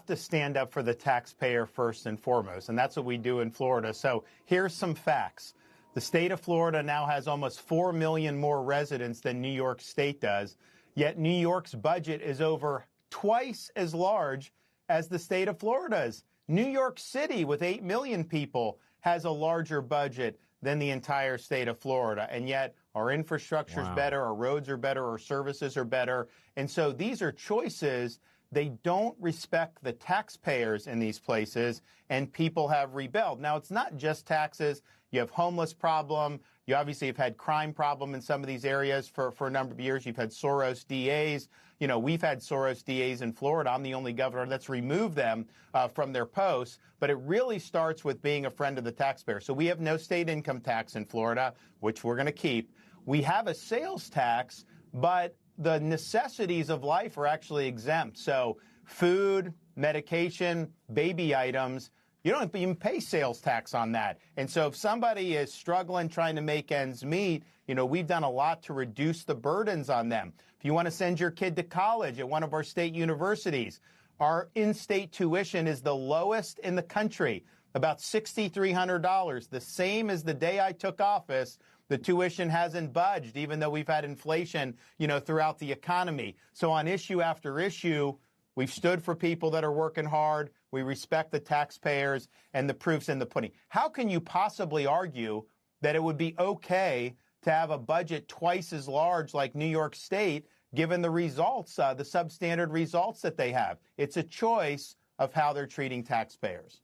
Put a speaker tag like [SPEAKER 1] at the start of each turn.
[SPEAKER 1] have to stand up for the taxpayer first and foremost, and that's what we do in Florida. So here's some facts. The state of Florida now has almost 4 million more residents than New York State does, yet New York's budget is over twice as large as the state of Florida's. New York City, with 8 million people, has a larger budget than the entire state of Florida, and yet our infrastructure is better, our roads are better, our services are better. And so these are choices. They don't respect the taxpayers in these places, and people have rebelled. Now, it's not just taxes. You have homeless problem. You obviously have had crime problem in some of these areas for a number of years. You've had Soros DAs. You know, we've had Soros DAs in Florida. I'm the only governor that's removed them from their posts. But it really starts with being a friend of the taxpayer. So we have no state income tax in Florida, which we're going to keep. We have a sales tax, but the necessities of life are actually exempt. So food, medication, baby items, you don't even pay sales tax on that. And so if somebody is struggling trying to make ends meet, you know, we've done a lot to reduce the burdens on them. If you want to send your kid to college at one of our state universities, our in-state tuition is the lowest in the country, about $6,300, the same as the day I took office. The tuition hasn't budged, even though we've had inflation, you know, throughout the economy. So on issue after issue, we've stood for people that are working hard. We respect the taxpayers, and the proof's in the pudding. How can you possibly argue that it would be okay to have a budget twice as large like New York State, given the results, the substandard results that they have? It's a choice of how they're treating taxpayers.